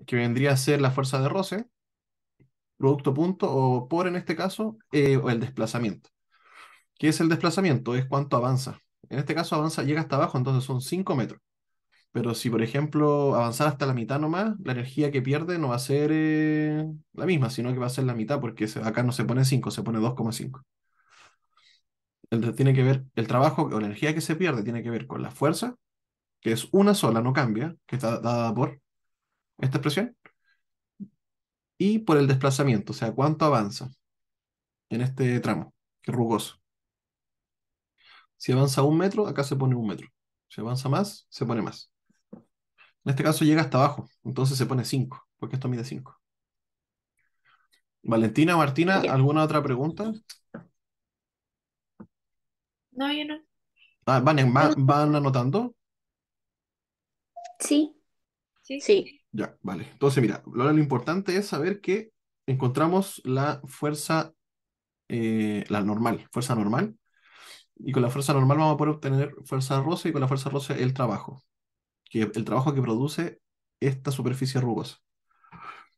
que vendría a ser la fuerza de roce, producto punto o por en este caso, o el desplazamiento. ¿Qué es el desplazamiento? Es cuánto avanza. En este caso avanza, llega hasta abajo, entonces son 5 metros. Pero si, por ejemplo, avanzar hasta la mitad nomás, la energía que pierde no va a ser la misma, sino que va a ser la mitad, porque acá no se pone 5, se pone 2,5. Tiene que ver, el trabajo o la energía que se pierde tiene que ver con la fuerza, que es una sola, no cambia, que está dada por esta expresión, y por el desplazamiento, o sea, cuánto avanza en este tramo, que es rugoso. Si avanza 1 metro, acá se pone 1 metro. Si avanza más, se pone más. En este caso llega hasta abajo, entonces se pone 5, porque esto mide 5. Valentina, Martina, Ya. ¿alguna otra pregunta? No, yo no. Ah, Bueno, van anotando. sí. Sí. Sí. Ya, vale. Entonces, mira, ahora lo importante es saber que encontramos la fuerza, la normal, fuerza normal, y con la fuerza normal vamos a poder obtener fuerza roce y con la fuerza roce el trabajo que produce esta superficie rugosa.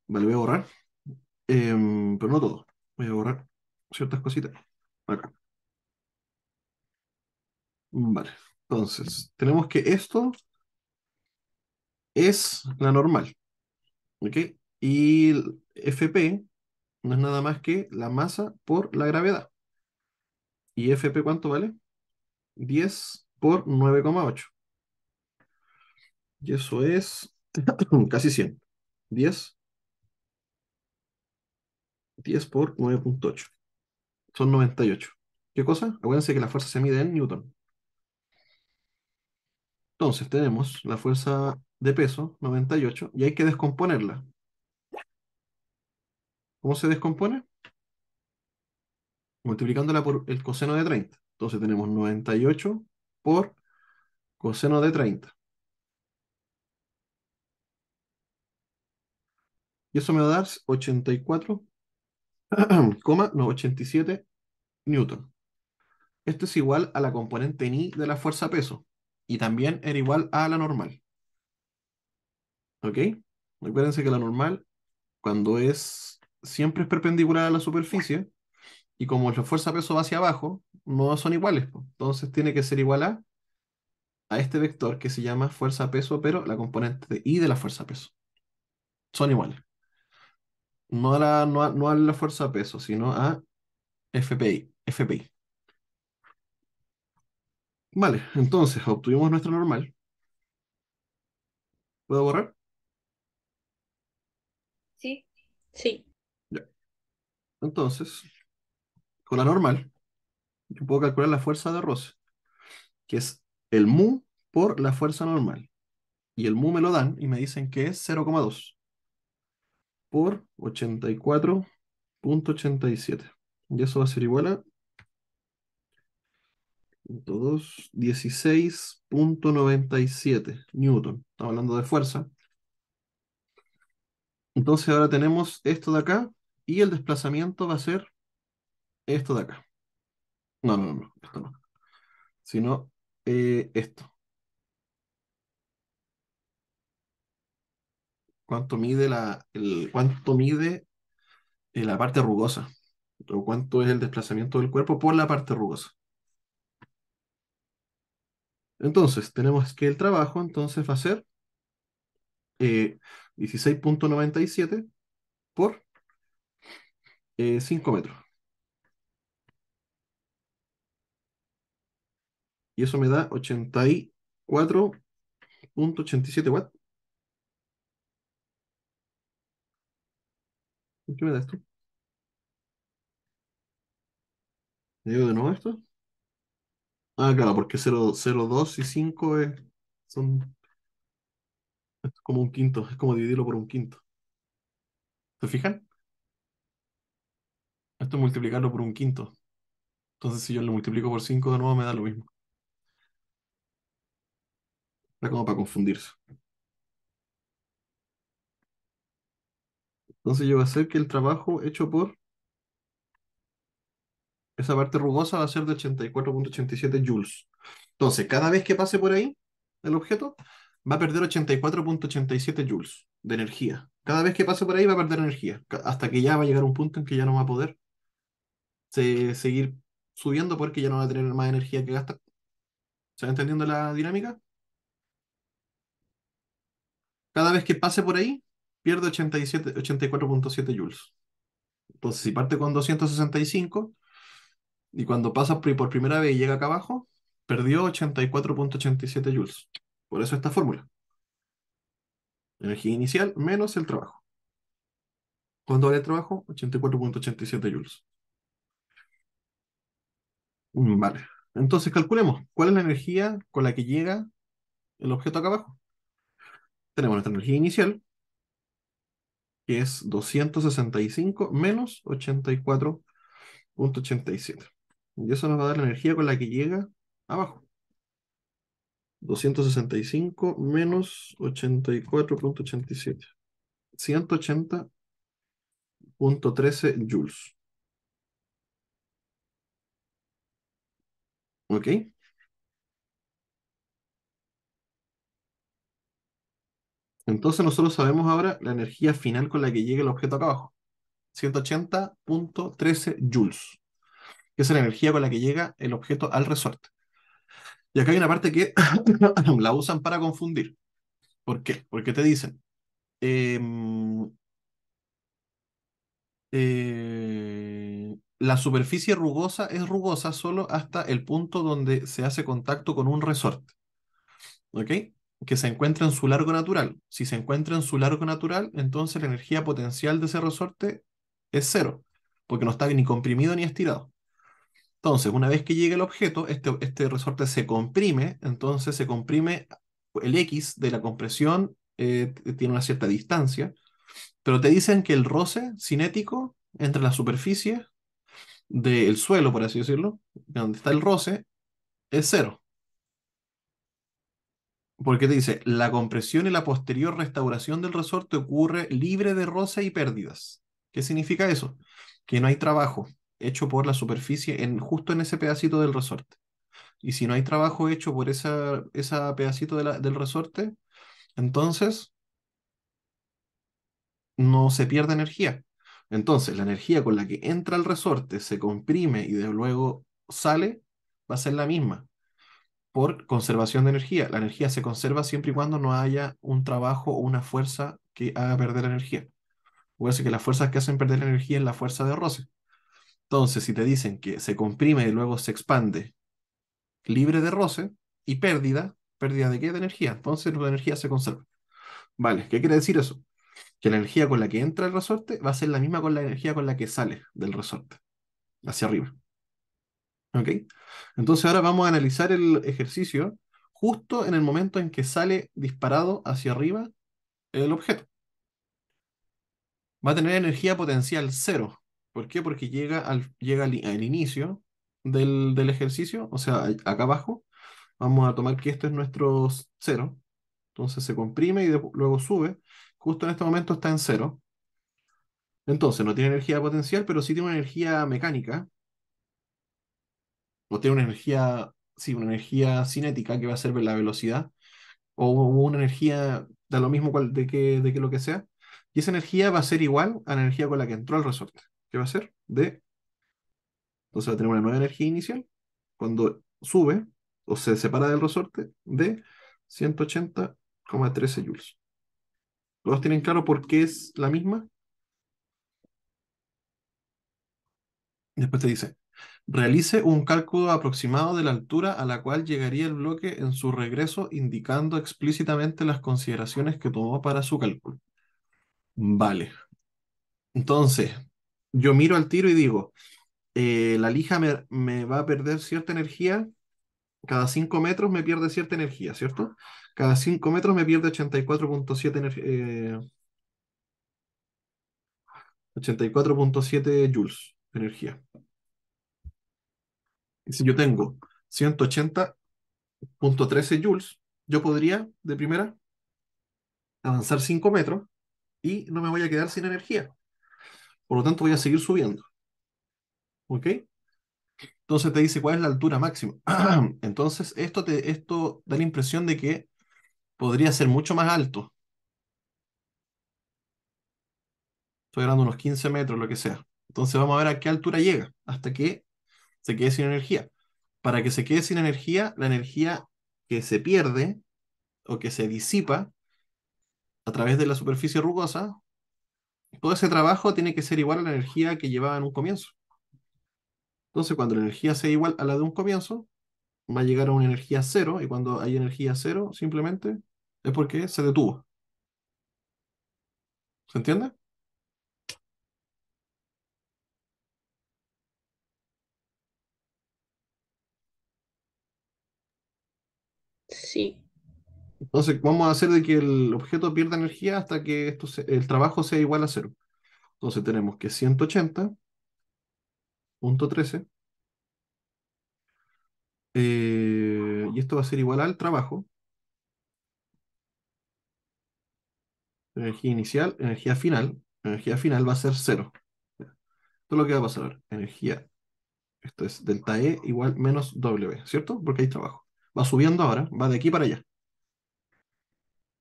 Vale, voy a borrar, pero no todo. Voy a borrar ciertas cositas. Acá. Vale. Entonces, tenemos que esto es la normal, ¿ok? Y el Fp no es nada más que la masa por la gravedad. ¿Y Fp cuánto vale? 10 por 9,8. Y eso es casi 100. 10, 10 por 9,8. Son 98. ¿Qué cosa? Acuérdense que la fuerza se mide en Newton. Entonces tenemos la fuerza de peso, 98, y hay que descomponerla. ¿Cómo se descompone? Multiplicándola por el coseno de 30. Entonces tenemos 98 por coseno de 30. Y eso me va a dar 84, no, 87 newton. Esto es igual a la componente ni de la fuerza peso. Y también era igual a la normal. ¿Ok? Acuérdense que la normal, cuando siempre es perpendicular a la superficie, y como la fuerza peso va hacia abajo, no son iguales, po. Entonces tiene que ser igual a este vector que se llama fuerza peso, pero la componente de I de la fuerza peso. Son iguales. No a la fuerza peso, sino a FPI. FPI. Vale, entonces obtuvimos nuestra normal. ¿Puedo borrar? Sí. Sí. Ya. Entonces, con la normal, yo puedo calcular la fuerza de roce, que es el mu por la fuerza normal. Y el mu me lo dan y me dicen que es 0,2 por 84,87. Y eso va a ser igual a 2, 16,97 newton. Estamos hablando de fuerza. Entonces ahora tenemos esto de acá y el desplazamiento va a ser esto de acá. No, no, no, no, esto no. Sino esto. ¿Cuánto mide la parte rugosa? ¿O cuánto es el desplazamiento del cuerpo por la parte rugosa? Entonces, tenemos que el trabajo entonces va a ser eh, 16,97 por 5 metros. Y eso me da 84,87 watts. ¿Qué me da esto? ¿Le digo de nuevo esto? Ah, claro, porque 0,02 y 5 es como un quinto, es como dividirlo por un quinto. ¿Se fijan? Esto es multiplicarlo por un quinto. Entonces, si yo lo multiplico por 5 de nuevo, me da lo mismo. Era como para confundirse. Entonces, yo voy a hacer que el trabajo hecho por esa parte rugosa va a ser de 84,87 joules. Entonces, cada vez que pase por ahí el objeto, va a perder 84,87 joules de energía. Cada vez que pase por ahí va a perder energía, hasta que ya va a llegar un punto en que ya no va a poder seguir subiendo porque ya no va a tener más energía que gastar. ¿Se va entendiendo la dinámica? Cada vez que pase por ahí, pierde 84,7 joules. Entonces, si parte con 265 y cuando pasa por primera vez y llega acá abajo, perdió 84,87 joules. Por eso esta fórmula. Energía inicial menos el trabajo. ¿Cuánto vale el trabajo? 84,87 joules. Vale. Entonces calculemos cuál es la energía con la que llega el objeto acá abajo. Tenemos nuestra energía inicial, que es 265 menos 84,87. Y eso nos va a dar la energía con la que llega abajo. 265 menos 84,87. 180,13 joules. ¿Ok? Entonces nosotros sabemos ahora la energía final con la que llega el objeto acá abajo. 180,13 joules, que es la energía con la que llega el objeto al resorte. Y acá hay una parte que la usan para confundir. ¿Por qué? Porque te dicen, em, la superficie rugosa es rugosa solo hasta el punto donde se hace contacto con un resorte, ¿ok? Que se encuentra en su largo natural. Si se encuentra en su largo natural, entonces la energía potencial de ese resorte es cero, porque no está ni comprimido ni estirado. Entonces, una vez que llega el objeto, este resorte se comprime, entonces se comprime el X de la compresión, tiene una cierta distancia, pero te dicen que el roce cinético entre la superficie del suelo, por así decirlo, donde está el roce, es cero. Porque te dice, la compresión y la posterior restauración del resorte ocurre libre de roce y pérdidas. ¿Qué significa eso? Que no hay trabajo hecho por la superficie justo en ese pedacito del resorte. Y si no hay trabajo hecho por esa pedacito del resorte, entonces no se pierde energía. Entonces, la energía con la que entra el resorte se comprime y de luego sale, va a ser la misma por conservación de energía. La energía se conserva siempre y cuando no haya un trabajo o una fuerza que haga perder energía. Puede ser que las fuerzas que hacen perder energía es la fuerza de roce. Entonces, si te dicen que se comprime y luego se expande libre de roce y ¿pérdida de qué? De energía. Entonces, la energía se conserva. Vale, ¿qué quiere decir eso? Que la energía con la que entra el resorte va a ser la misma con la energía con la que sale del resorte, hacia arriba. ¿Ok? Entonces ahora vamos a analizar el ejercicio justo en el momento en que sale disparado hacia arriba el objeto. Va a tener energía potencial cero. ¿Por qué? Porque llega al inicio del ejercicio, o sea, acá abajo. Vamos a tomar que este es nuestro cero. Entonces se comprime y luego sube. Justo en este momento está en cero. Entonces no tiene energía potencial, pero sí tiene una energía mecánica, o tiene una energía, sí, una energía cinética que va a ser la velocidad, o una energía, da lo mismo de que lo que sea, y esa energía va a ser igual a la energía con la que entró al resorte, que va a ser entonces va a tener una nueva energía inicial, cuando sube o se separa del resorte, de 180,13 joules. ¿Todos tienen claro por qué es la misma? Después te dice, realice un cálculo aproximado de la altura a la cual llegaría el bloque en su regreso, indicando explícitamente las consideraciones que tomó para su cálculo. Vale. Entonces, yo miro al tiro y digo, la lija me va a perder cierta energía, cada 5 metros me pierde cierta energía, ¿cierto? Cada 5 metros me pierde 84,7 joules de energía. Y si yo tengo 180,13 joules, yo podría, de primera, avanzar 5 metros y no me voy a quedar sin energía. Por lo tanto, voy a seguir subiendo. ¿Ok? Entonces te dice cuál es la altura máxima. Entonces, esto da la impresión de que podría ser mucho más alto. Estoy hablando de unos 15 metros, lo que sea. Entonces vamos a ver a qué altura llega, hasta que se quede sin energía. Para que se quede sin energía, la energía que se pierde o que se disipa a través de la superficie rugosa, todo ese trabajo tiene que ser igual a la energía que llevaba en un comienzo. Entonces, cuando la energía sea igual a la de un comienzo, va a llegar a una energía cero, y cuando hay energía cero, simplemente es porque se detuvo. ¿Se entiende? Sí. Entonces, vamos a hacer de que el objeto pierda energía hasta que el trabajo sea igual a cero. Entonces, tenemos que 180.13, y esto va a ser igual al trabajo, energía inicial, energía final. Energía final va a ser cero. Esto es lo que va a pasar ahora. Energía, esto es delta E igual menos W, ¿cierto? Porque hay trabajo. Va subiendo ahora, va de aquí para allá.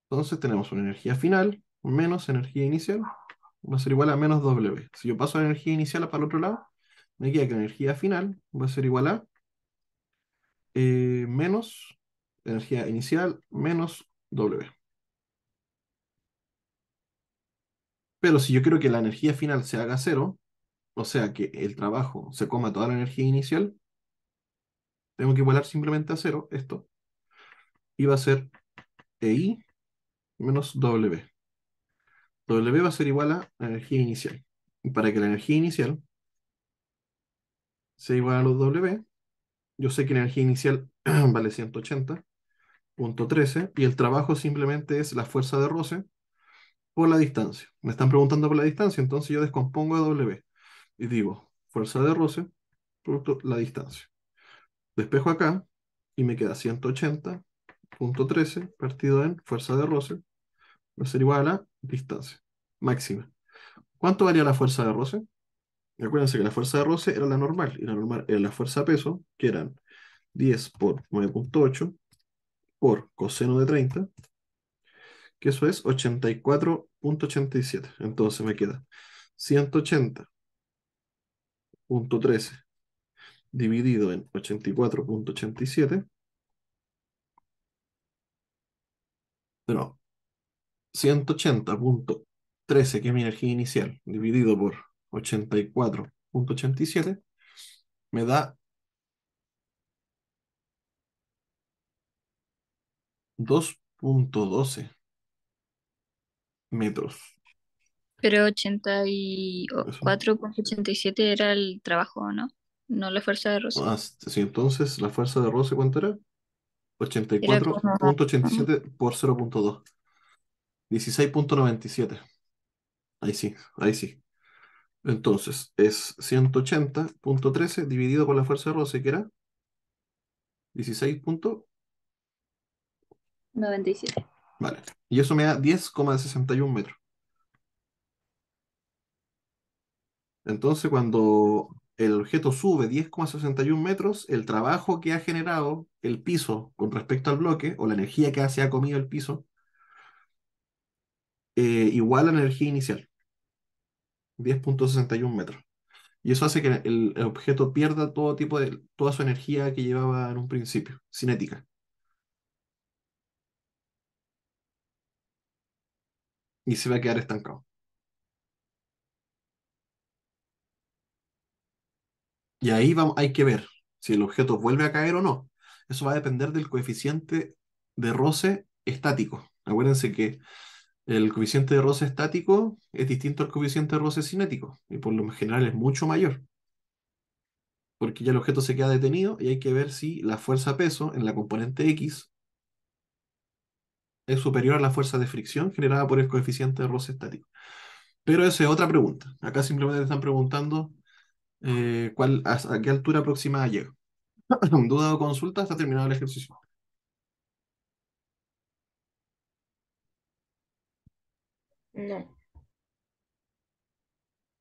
Entonces tenemos una energía final menos energía inicial, va a ser igual a menos W. Si yo paso la energía inicial para el otro lado, me queda que la energía final va a ser igual a menos energía inicial menos W. Pero si yo quiero que la energía final se haga cero, o sea que el trabajo se coma toda la energía inicial, tengo que igualar simplemente a cero esto, y va a ser EI menos W. W va a ser igual a la energía inicial. Y para que la energía inicial sea igual a los W, yo sé que la energía inicial vale 180.13 y el trabajo simplemente es la fuerza de roce por la distancia. Me están preguntando por la distancia, entonces yo descompongo a W y digo fuerza de roce por la distancia. Despejo acá y me queda 180.13 partido en fuerza de roce va a ser igual a la distancia máxima. ¿Cuánto varía la fuerza de roce? Acuérdense que la fuerza de roce era la normal, y la normal era la fuerza de peso, que eran 10 por 9.8 por coseno de 30, que eso es 84.87. Entonces me queda 180.13 dividido en 84.87, no, 180.13, que es mi energía inicial, dividido por 84.87, me da 2.12 metros. Pero ochenta y Eso. cuatro coma ochenta y siete era el trabajo, ¿no? No la fuerza de roce. Sí, entonces la fuerza de roce, ¿cuánto era? Era como 84.87 por 0.2. 16.97. Ahí sí, ahí sí. Entonces es 180.13 dividido por la fuerza de roce, que era 16 97. Vale. Y eso me da 10,61 metros. Entonces, cuando el objeto sube 10,61 metros, el trabajo que ha generado el piso con respecto al bloque, o la energía que se ha comido el piso, igual a la energía inicial, 10,61 metros. Y eso hace que el objeto pierda toda su energía que llevaba en un principio, cinética, y se va a quedar estancado. Y ahí vamos, hay que ver si el objeto vuelve a caer o no. Eso va a depender del coeficiente de roce estático. Acuérdense que el coeficiente de roce estático es distinto al coeficiente de roce cinético, y por lo general es mucho mayor, porque ya el objeto se queda detenido y hay que ver si la fuerza peso en la componente X es superior a la fuerza de fricción generada por el coeficiente de roce estático. Pero esa es otra pregunta. Acá simplemente te están preguntando a qué altura aproximada llega. Duda o consulta, está terminado el ejercicio. No.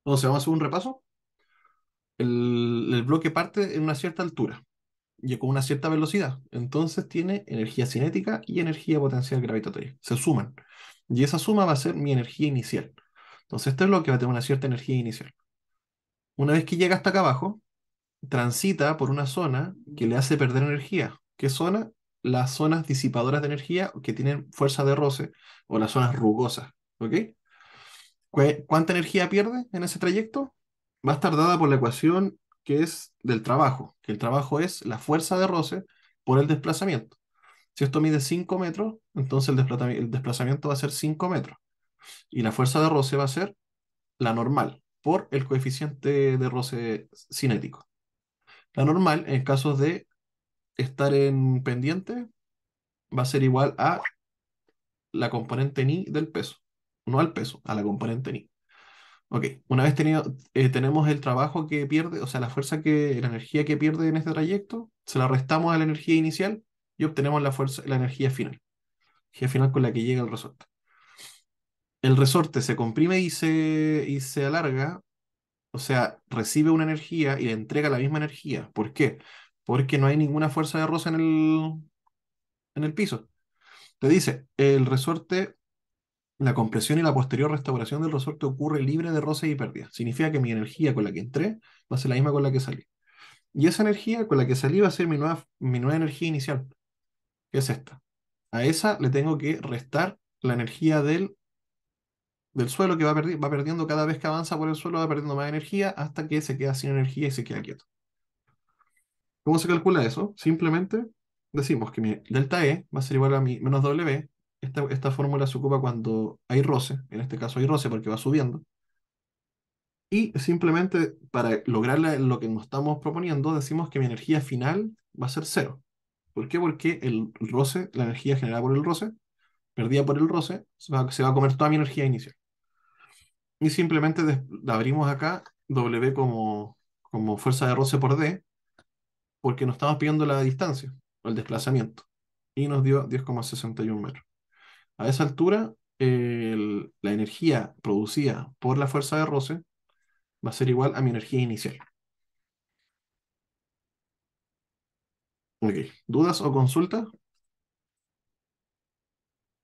Entonces, vamos a hacer un repaso. El bloque parte en una cierta altura y con una cierta velocidad. Entonces tiene energía cinética y energía potencial gravitatoria. Se suman. Y esa suma va a ser mi energía inicial. Entonces este bloque va a tener una cierta energía inicial. Una vez que llega hasta acá abajo, transita por una zona que le hace perder energía. ¿Qué zona? Las zonas disipadoras de energía que tienen fuerza de roce o las zonas rugosas. ¿Ok? ¿Cuánta energía pierde en ese trayecto? Va a estar dada por la ecuación que es del trabajo, que el trabajo es la fuerza de roce por el desplazamiento. Si esto mide 5 metros, entonces el desplazamiento va a ser 5 metros y la fuerza de roce va a ser la normal por el coeficiente de roce cinético. La normal, en casos de estar en pendiente, va a ser igual a la componente ni del peso. No al peso, a la componente ni. Ok, una vez tenemos el trabajo que pierde, o sea, la energía que pierde en este trayecto, se la restamos a la energía inicial y obtenemos la energía final con la que llega el resorte. El resorte se comprime y se alarga, o sea, recibe una energía y le entrega la misma energía. ¿Por qué? Porque no hay ninguna fuerza de roce en el piso. Te dice, el resorte, la compresión y la posterior restauración del resorte ocurre libre de roces y pérdidas. Significa que mi energía con la que entré va a ser la misma con la que salí. Y esa energía con la que salí va a ser mi nueva energía inicial, que es esta. A esa le tengo que restar la energía del suelo que va perdiendo cada vez que avanza por el suelo, va perdiendo más energía hasta que se queda sin energía y se queda quieto. ¿Cómo se calcula eso? Simplemente decimos que mi delta E va a ser igual a mi menos W. Esta fórmula se ocupa cuando hay roce, en este caso hay roce porque va subiendo. Y simplemente para lograr lo que nos estamos proponiendo, decimos que mi energía final va a ser cero. ¿Por qué? Porque el roce, la energía generada por el roce, perdida por el roce, se va a comer toda mi energía inicial. Y simplemente la abrimos acá, W como fuerza de roce por D, porque nos estamos pidiendo la distancia, o el desplazamiento. Y nos dio 10,61 metros. A esa altura, la energía producida por la fuerza de roce va a ser igual a mi energía inicial. Ok. ¿Dudas o consultas?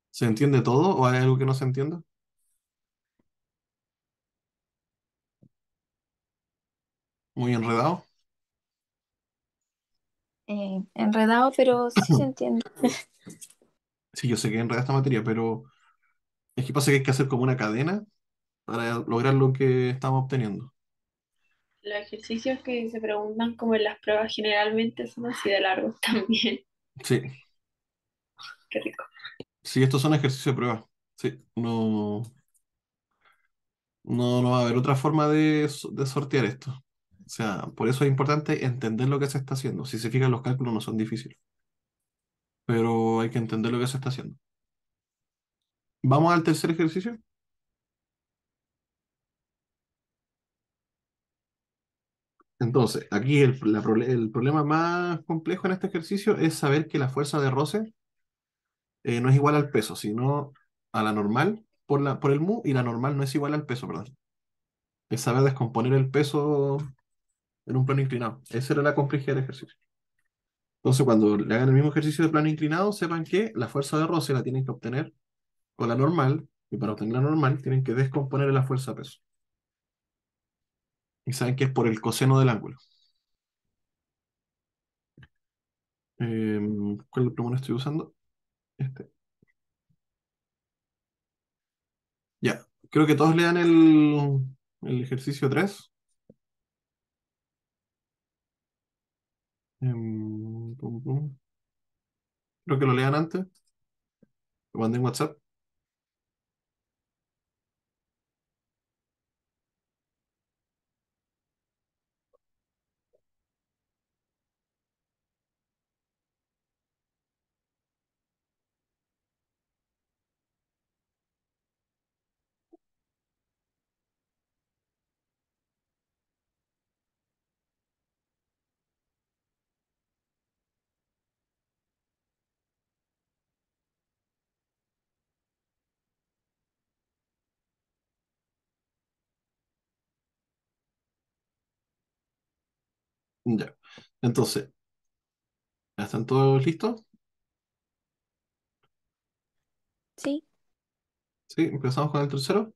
¿Se entiende todo o hay algo que no se entienda? Muy enredado. Enredado, pero sí se entiende. Sí, yo sé que enreda esta materia, pero es que pasa que hay que hacer como una cadena para lograr lo que estamos obteniendo. Los ejercicios que se preguntan como en las pruebas generalmente son así de largos también. Sí, Qué rico. sí, estos son ejercicios de prueba. Sí, no va a haber otra forma de sortear esto. O sea, por eso es importante entender lo que se está haciendo. Si se fijan, los cálculos no son difíciles, pero hay que entender lo que se está haciendo. Vamos al tercer ejercicio. Entonces, aquí el problema más complejo en este ejercicio es saber que la fuerza de roce no es igual al peso, sino a la normal por el mu, y la normal no es igual al peso, perdón. Es saber descomponer el peso en un plano inclinado. Esa era la complejidad del ejercicio. Entonces, cuando le hagan el mismo ejercicio de plano inclinado, sepan que la fuerza de roce la tienen que obtener con la normal, y para obtener la normal tienen que descomponer la fuerza de peso. Y saben que es por el coseno del ángulo. ¿Cuál plumón estoy usando? Este. Ya, creo que todos lean el ejercicio 3. Pum, pum. Creo que lo lean antes, lo mandé en WhatsApp. Ya. Entonces, ¿ya están todos listos? Sí, Sí, empezamos con el tercero.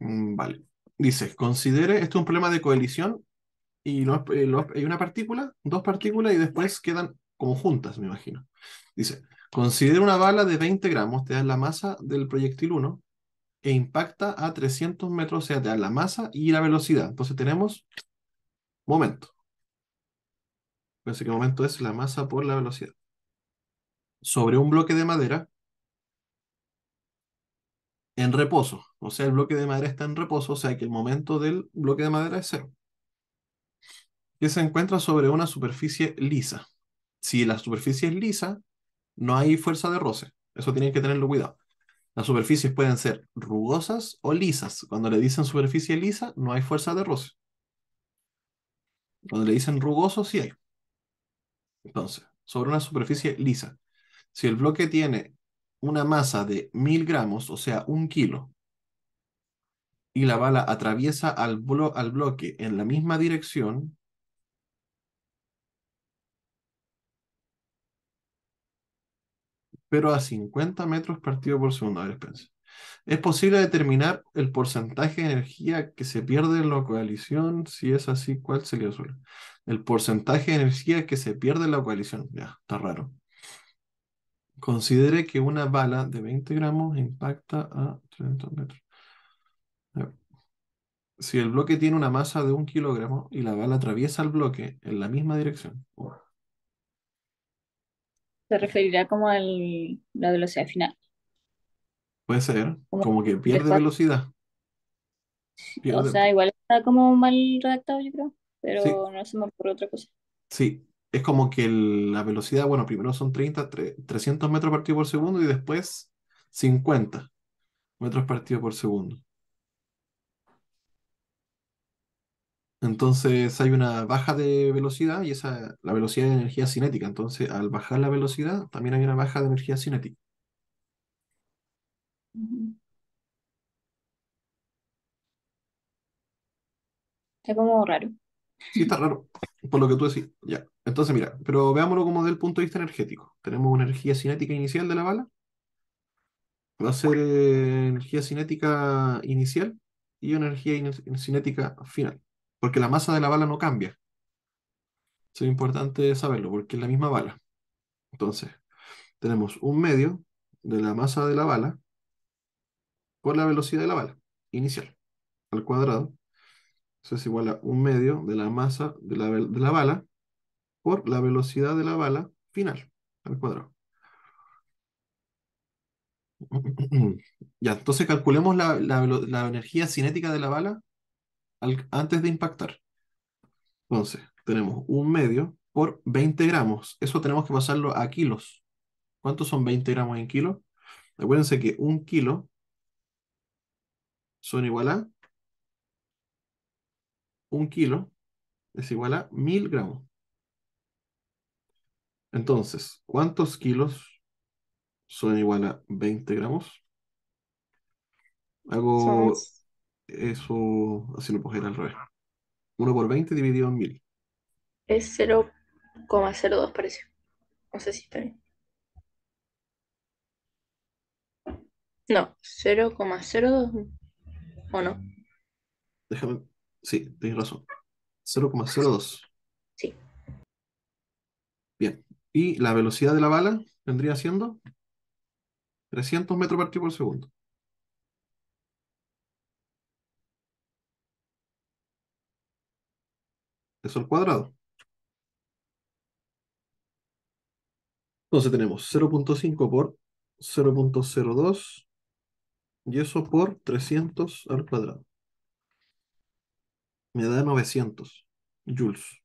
Vale. Dice, considere, esto es un problema de coalición y hay una partícula, dos partículas y después quedan como juntas, me imagino. Dice, considere una bala de 20 gramos, te da la masa del proyectil uno e impacta a 300 metros, o sea, te da la masa y la velocidad. Entonces tenemos momento. Pensé que momento es la masa por la velocidad. Sobre un bloque de madera en reposo. O sea, el bloque de madera está en reposo, o sea que el momento del bloque de madera es cero. Que se encuentra sobre una superficie lisa. Si la superficie es lisa, no hay fuerza de roce. Eso tienen que tenerlo cuidado. Las superficies pueden ser rugosas o lisas. Cuando le dicen superficie lisa, no hay fuerza de roce. Cuando le dicen rugoso, sí hay. Entonces, sobre una superficie lisa, si el bloque tiene una masa de 1000 gramos, o sea, 1 kilo, y la bala atraviesa al bloque en la misma dirección, pero a 50 metros partido por segundo. A ver, espérense. ¿Es posible determinar el porcentaje de energía que se pierde en la coalición? Si es así, ¿cuál sería el suelo? El porcentaje de energía que se pierde en la coalición. Ya, está raro. Considere que una bala de 20 gramos impacta a 30 metros. A ver, si el bloque tiene una masa de 1 kilogramo y la bala atraviesa el bloque en la misma dirección. Se referirá como a la velocidad final. Puede ser, Como como que de pierde cuatro- velocidad. o Pierde, sea, igual está como mal redactado, yo creo, sí, pero no se me ocurre otra cosa. sí. Es como que la velocidad, bueno, primero son 300 metros partido por segundo y después 50 metros partido por segundo. Entonces hay una baja de velocidad y la velocidad de energía cinética. Entonces, al bajar la velocidad, también hay una baja de energía cinética. Ujú. Está como raro. Sí, está raro, por lo que tú decís. Ya. Entonces, mira, pero veámoslo como desde el punto de vista energético. Tenemos una energía cinética inicial de la bala. Va a ser energía cinética inicial y una energía cinética final. Porque la masa de la bala no cambia. Eso es importante saberlo, porque es la misma bala. Entonces, tenemos un medio de la masa de la bala por la velocidad de la bala inicial al cuadrado. Eso es igual a un medio de la masa de la bala por la velocidad de la bala final al cuadrado. Ya, entonces calculemos la energía cinética de la bala antes de impactar. Entonces, tenemos un medio por 20 gramos. Eso tenemos que pasarlo a kilos. ¿Cuántos son 20 gramos en kilos? Acuérdense que 1 kilo son igual a 1 kilo es igual a 1000 gramos. Entonces, ¿cuántos kilos son igual a 20 gramos? Son, Hago eso, así lo puedo hacer al revés. 1 por 20 dividido en 1000. es 0,02 parece. No sé si está bien. No, 0,02 o no. Déjame. Sí, tienes razón. 0,02. Sí, Bien. Y la velocidad de la bala vendría siendo 300 metros partido por segundo. Eso al cuadrado. Entonces tenemos 0,5 por 0,02 y eso por 300 al cuadrado. Me da 900 joules.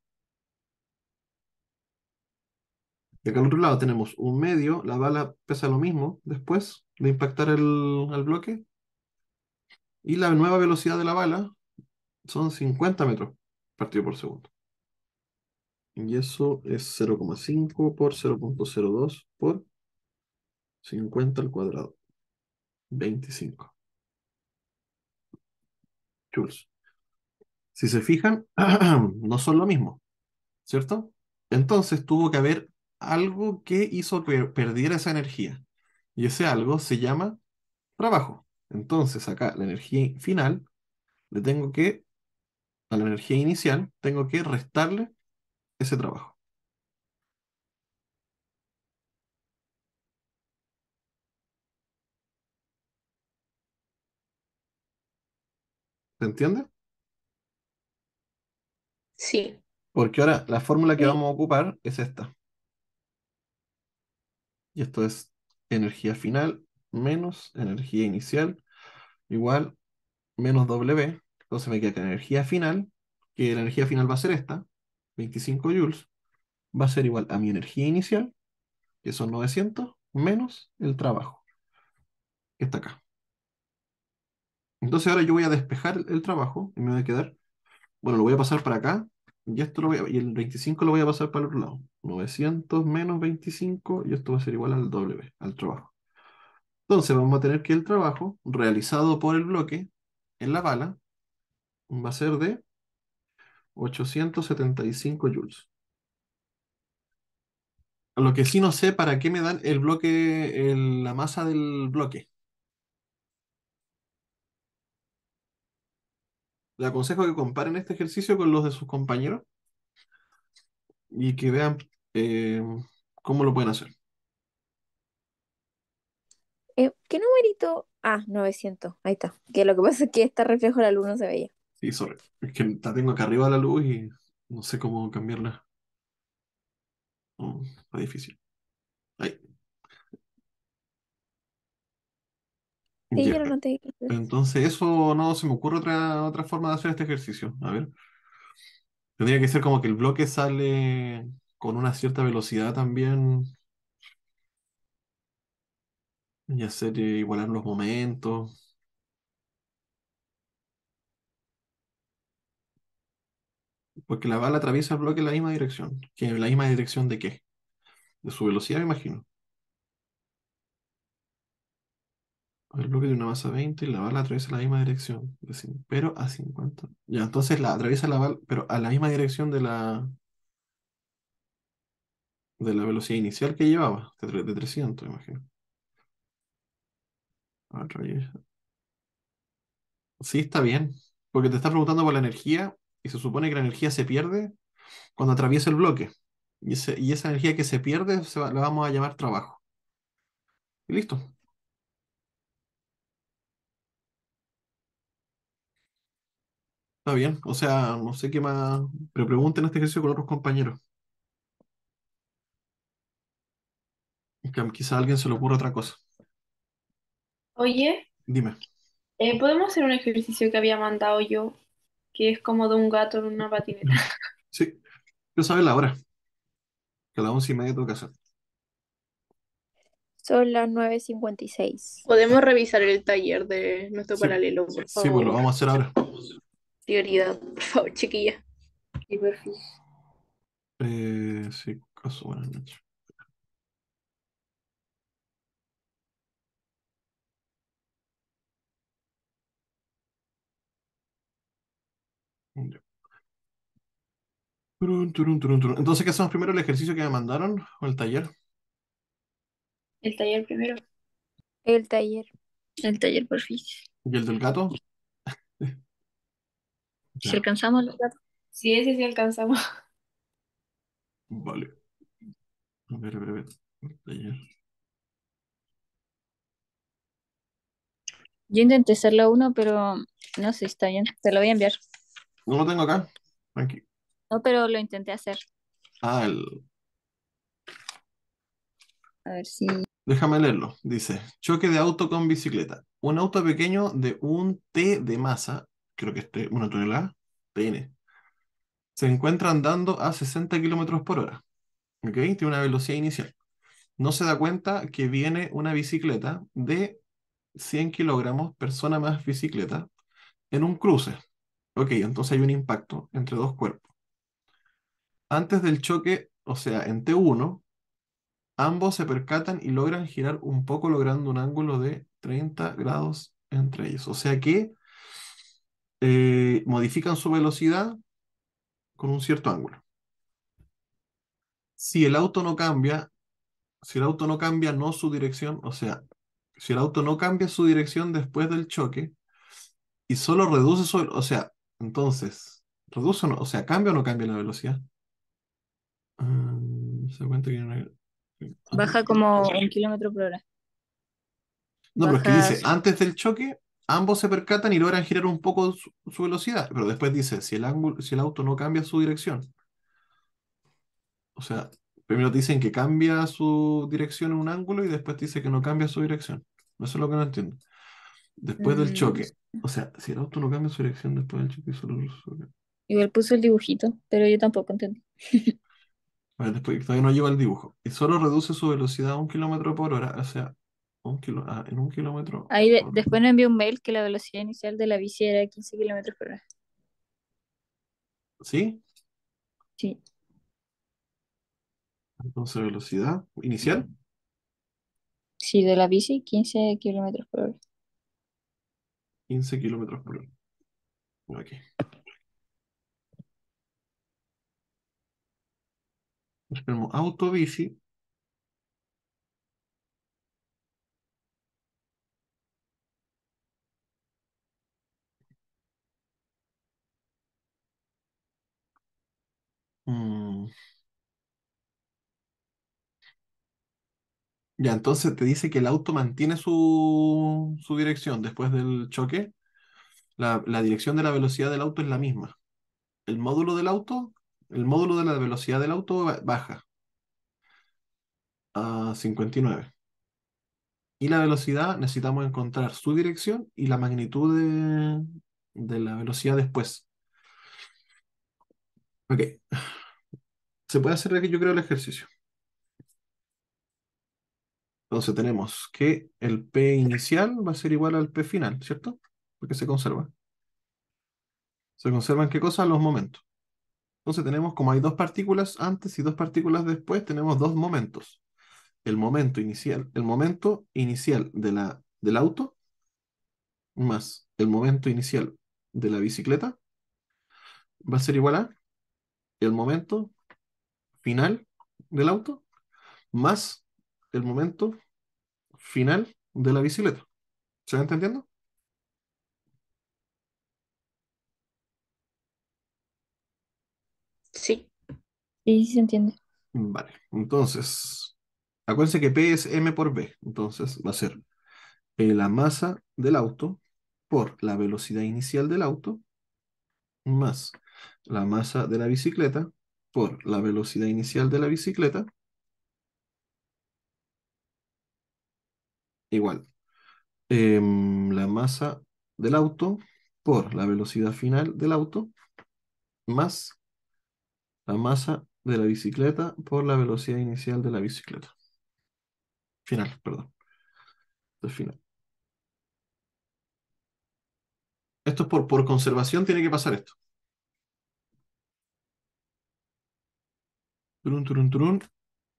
Y acá al otro lado tenemos un medio, la bala pesa lo mismo después de impactar al bloque. Y la nueva velocidad de la bala son 50 metros partido por segundo. Y eso es 0,5 por 0,02 por 50 al cuadrado. 25 joules. Si se fijan, no son lo mismo, ¿cierto? Entonces tuvo que haber algo que hizo que perdiera esa energía. Y ese algo se llama trabajo. Entonces acá la energía final le tengo que, a la energía inicial, tengo que restarle ese trabajo. ¿Se entiende? Sí. Porque ahora la fórmula que Sí. vamos a ocupar es esta. Y esto es energía final menos energía inicial igual menos W. Entonces me queda que energía final, que la energía final va a ser esta, 25 joules, va a ser igual a mi energía inicial, que son 900, menos el trabajo, que está acá. Entonces ahora yo voy a despejar el trabajo y me voy a quedar, bueno, lo voy a pasar para acá, y esto y el 25 lo voy a pasar para el otro lado. 900 menos 25, y esto va a ser igual al W, al trabajo. Entonces vamos a tener que el trabajo realizado por el bloque en la bala va a ser de 875 joules. Lo que sí no sé para qué me dan el bloque, la masa del bloque. Le aconsejo que comparen este ejercicio con los de sus compañeros y que vean eh, cómo lo pueden hacer. ¿Qué numerito? Ah, 900. Ahí está. Que lo que pasa es que este reflejo de la luz no se veía. Sí, sorry. Es que la tengo acá arriba de la luz y no sé cómo cambiarla. Está difícil. Ahí. Sí, Ya. yo lo noté. Entonces, eso no se me ocurre otra forma de hacer este ejercicio. A ver. Tendría que ser como que el bloque sale con una cierta velocidad también y hacer igualar los momentos. Porque la bala atraviesa el bloque en la misma dirección. ¿Que en la misma dirección de qué? De su velocidad, me imagino. El bloque de una masa 20 y la bala atraviesa la misma dirección. Pero a 50. Ya, entonces la atraviesa la bala, pero a la misma dirección de la velocidad inicial que llevaba, de 300, me imagino. Atraviesa. Sí, está bien. Porque te está preguntando por la energía y se supone que la energía se pierde cuando atraviesa el bloque. Y esa energía que se pierde la vamos a llamar trabajo. Y listo. Está bien. O sea, no sé qué más. Pero pregunten este ejercicio con otros compañeros. Que quizá a alguien se le ocurra otra cosa. Oye, Dime. ¿podemos hacer un ejercicio que había mandado yo, que es como de un gato en una patineta? Sí, yo sabes la hora. Que a las 11:30 tengo que hacer. Son las 9:56. ¿Podemos revisar el taller de nuestro Sí, paralelo, por sí, pues lo favor? vamos a hacer ahora. Prioridad, por favor, chiquilla. Y perfil. Sí, caso, buenas noches. Ya. Turun, turun, turun, turun. Entonces, ¿qué hacemos primero? ¿El ejercicio que me mandaron o el taller? El taller primero. El taller. El taller por fin. ¿Y el del gato? Si Ya, alcanzamos los datos. Sí, ese sí alcanzamos. vale. A ver. El taller. Yo intenté hacerlo uno, pero no sé si está bien. Te lo voy a enviar. No lo tengo acá. Aquí. No, pero lo intenté hacer. Ah, A ver si. déjame leerlo. Dice, choque de auto con bicicleta. Un auto pequeño de un T de masa, creo que este, 1 tonelada, TN, se encuentra andando a 60 kilómetros por hora. ¿Ok? Tiene una velocidad inicial. No se da cuenta que viene una bicicleta de 100 kilogramos, persona más bicicleta, en un cruce. Ok, entonces hay un impacto entre dos cuerpos. Antes del choque, o sea, en T1, ambos se percatan y logran girar un poco, logrando un ángulo de 30 grados entre ellos. O sea que modifican su velocidad con un cierto ángulo. Si el auto no cambia, si el auto no cambia, no su dirección, o sea, Si el auto no cambia su dirección después del choque y solo reduce su, o sea, entonces, reduce o no, o sea, cambia o no cambia la velocidad. Se da cuenta que Baja como 1 km/h. no, pero es que Baja. dice, antes del choque, ambos se percatan y logran girar un poco su velocidad, pero después dice, si el auto no cambia su dirección, o sea, primero te dicen que cambia su dirección en un ángulo y después te dice que no cambia su dirección. Eso es lo que no entiendo. Después del mm, choque, o sea, si el auto no cambia su dirección después del choque, Igual puso el dibujito, pero yo tampoco entendí. Vale, después todavía no lleva el dibujo. Y solo reduce su velocidad a 1 km/h, o sea, en 1 km Ahí por hora. después nos envió un mail que la velocidad inicial de la bici era 15 km/h. ¿Sí? Sí, Entonces, velocidad inicial, sí, de la bici 15 km/h. 15 km/h. Ok. Esperemos, auto, bici. Mm, Ya, entonces te dice que el auto mantiene su dirección después del choque. La dirección de la velocidad del auto es la misma. El módulo del auto, el módulo de la velocidad del auto baja a 59. Y la velocidad necesitamos encontrar su dirección y la magnitud de la velocidad después. Ok, se puede hacer aquí yo creo el ejercicio. Entonces tenemos que el P inicial va a ser igual al P final, ¿cierto? Porque se conserva. ¿Se conservan qué cosa? Los momentos. Entonces tenemos, como hay dos partículas antes y dos partículas después, tenemos dos momentos. El momento inicial del auto más el momento inicial de la bicicleta va a ser igual a el momento final del auto más el momento final de la bicicleta. ¿Se va entendiendo? Sí. Sí, sí se entiende. Vale. Entonces, acuérdense que P es M por B. Entonces va a ser la masa del auto por la velocidad inicial del auto más la masa de la bicicleta por la velocidad inicial de la bicicleta igual. La masa del auto por la velocidad final del auto más la masa de la bicicleta por la velocidad inicial de la bicicleta. Final, perdón. Esto es final. Esto es por conservación, tiene que pasar esto. Turun, turun, turun.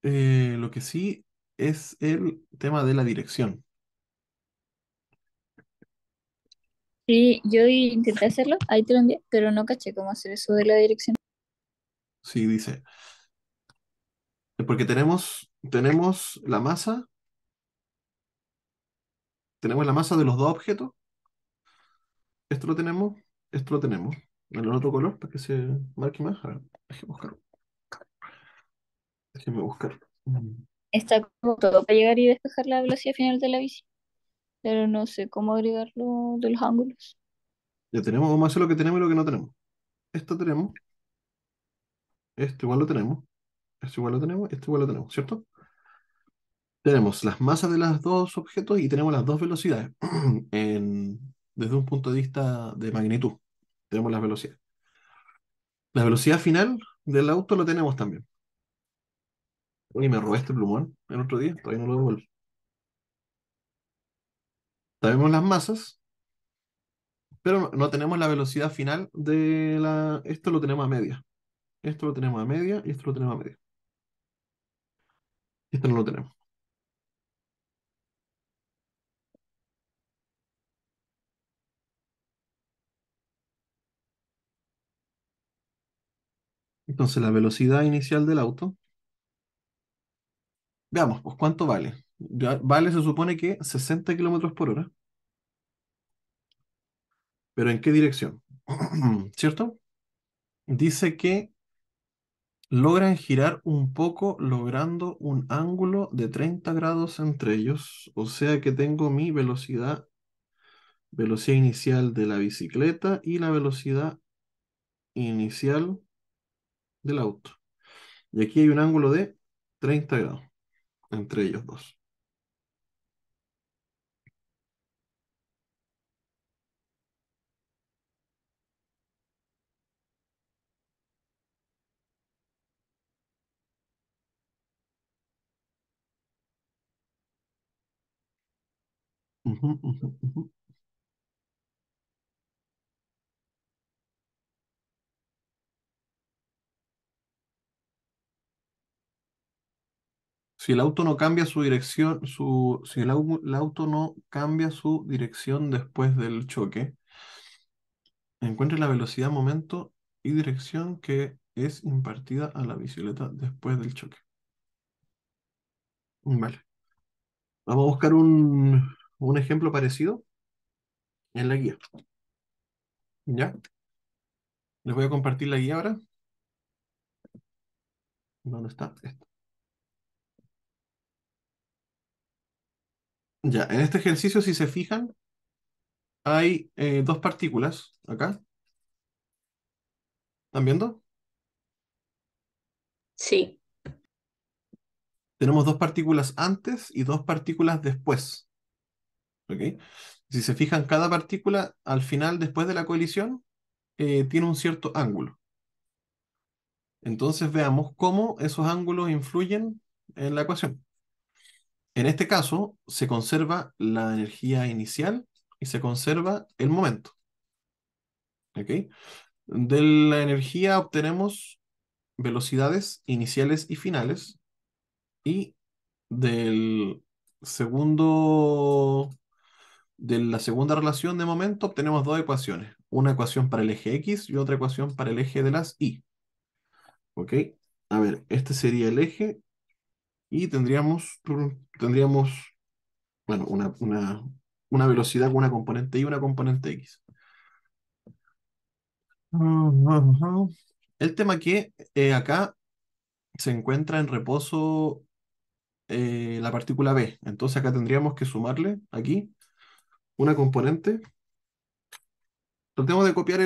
Lo que sí es el tema de la dirección. Sí, yo intenté hacerlo, ahí te lo envié, pero no caché cómo hacer eso de la dirección. Sí, dice. Porque tenemos la masa de los dos objetos. Esto lo tenemos, esto lo tenemos. En el otro color para que se marque más. A ver, déjeme buscar. Déjeme buscar. Está como todo para llegar y despejar la velocidad final de la bici, pero no sé cómo agregarlo de los ángulos. Ya tenemos, vamos a hacer lo que tenemos y lo que no tenemos. Esto tenemos, esto igual lo tenemos, esto igual lo tenemos, esto igual lo tenemos, ¿cierto? Tenemos las masas de los dos objetos y tenemos las dos velocidades desde un punto de vista de magnitud. Tenemos las velocidades. La velocidad final del auto lo tenemos también. Oye, me robé este plumón el otro día, todavía no lo devuelvo. Sabemos las masas, pero no tenemos la velocidad final de la... Esto lo tenemos a media. Esto lo tenemos a media y esto lo tenemos a media. Esto no lo tenemos. Entonces la velocidad inicial del auto, veamos, pues cuánto vale. Vale, se supone que 60 kilómetros por hora. ¿Pero en qué dirección? ¿Cierto? Dice que logran girar un poco logrando un ángulo de 30 grados entre ellos. O sea que tengo mi velocidad inicial de la bicicleta y la velocidad inicial del auto. Y aquí hay un ángulo de 30 grados entre ellos dos. Ujú, ujú, ujú. Si el auto no cambia su dirección, si el auto no cambia su dirección después del choque, encuentre la velocidad, momento y dirección que es impartida a la bicicleta después del choque. Vale. Vamos a buscar un ejemplo parecido en la guía. ¿Ya? Les voy a compartir la guía ahora. ¿Dónde está? Esta. Ya, en este ejercicio, si se fijan, hay dos partículas acá. ¿Están viendo? Sí. Tenemos dos partículas antes y dos partículas después. ¿Ok? Si se fijan, cada partícula al final, después de la colisión, tiene un cierto ángulo. Entonces veamos cómo esos ángulos influyen en la ecuación. En este caso, se conserva la energía inicial y se conserva el momento. ¿Ok? De la energía obtenemos velocidades iniciales y finales, y del segundo, de la segunda relación de momento obtenemos dos ecuaciones, una ecuación para el eje X y otra ecuación para el eje de las Y. ¿Ok? A ver, este sería el eje y tendríamos bueno, una velocidad con una componente Y y una componente X. Ujú. El tema que acá se encuentra en reposo la partícula B. Entonces acá tendríamos que sumarle aquí una componente. Tratemos de copiar